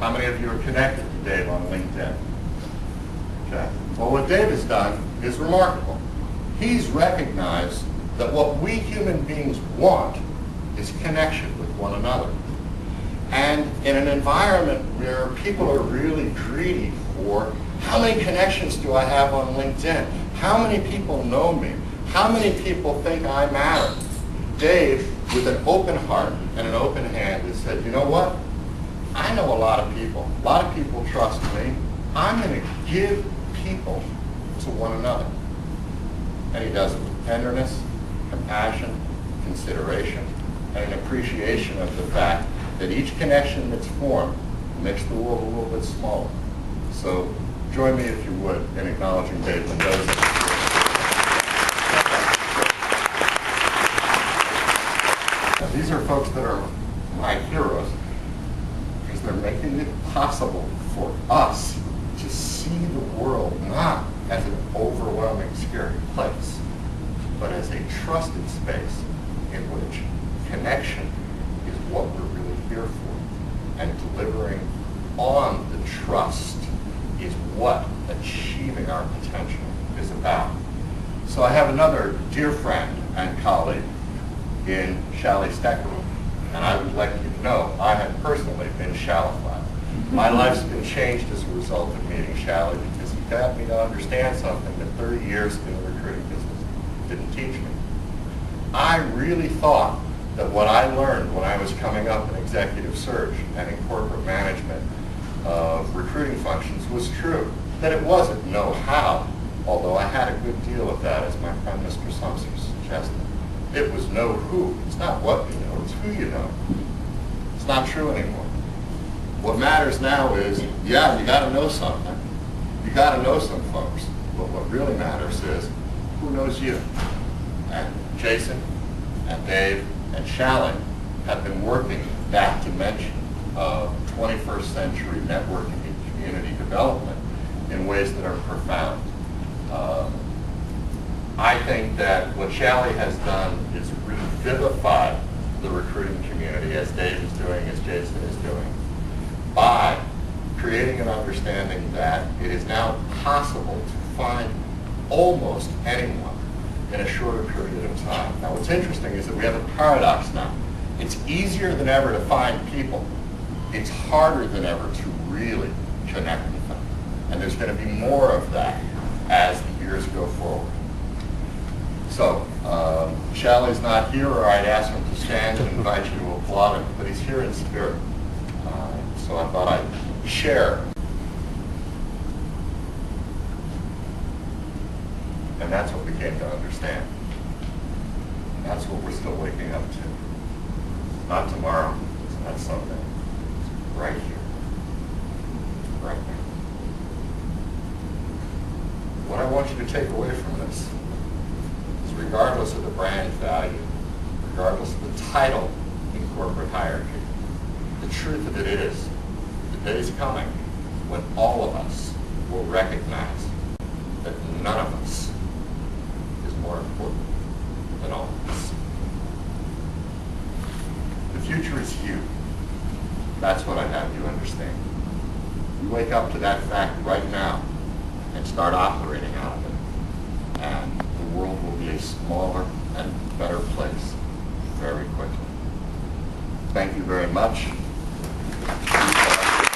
How many of you are connected to Dave on LinkedIn? Okay. Well, what Dave has done is remarkable. He's recognized that what we human beings want is connection with one another. And in an environment where people are really greedy for how many connections do I have on LinkedIn? How many people know me? How many people think I matter? Dave, with an open heart and an open hand, has said, you know what? I know a lot of people. A lot of people trust me. I'm going to give people to one another. And he does it with tenderness, compassion, consideration, and an appreciation of the fact that each connection that's formed makes the world a little bit smaller. So join me, if you would, in acknowledging Dave Mendoza. Now, these are folks that are my heroes because they're making it possible for us to see the world not as an overwhelming, scary place, but as a trusted space in which connection is what we're really here for. And delivering on the trust is what achieving our potential is about. So I have another dear friend and colleague in Shally Stecker, and I would like you to know I have personally been Shallified. My life's been changed as a result of meeting Shally because he got me to understand something that 30 years in the recruiting business didn't teach me. I really thought that what I learned when I was coming up in executive search and in corporate management of recruiting functions was true, that it wasn't know-how, although I had a good deal of that, as my friend Mr. Sumser suggested. It was know who. It's not what you know, it's who you know. It's not true anymore. What matters now is, yeah, you got to know something. You got to know some folks. But what really matters is who knows you. And Jason and Dave and Shally have been working that dimension of 21st century networking and community development in ways that are profound. I think that what Shally has done is revivify the recruiting community, as Dave is doing, as Jason is doing, by creating an understanding that it is now possible to find almost anyone in a shorter period of time. Now what's interesting is that we have a paradox now. It's easier than ever to find people. It's harder than ever to really connect with them. And there's going to be more of that as the years go forward. So, Shally's not here, or I'd ask him to stand and invite you to applaud him, but he's here in spirit. So I thought I'd share. And that's what we came to understand. And that's what we're still waking up to. Not tomorrow, it's not Sunday. It's right here, right now. What I want you to take away from this is, regardless of the brand value, regardless of the title in corporate hierarchy, the truth of it is, the day's coming when all of us will recognize that none of us is more important than all of us. The future is you. That's what I have you understand. You wake up to that fact right now and start operating out of it, and the world will be a smaller and better place very quickly. Thank you very much.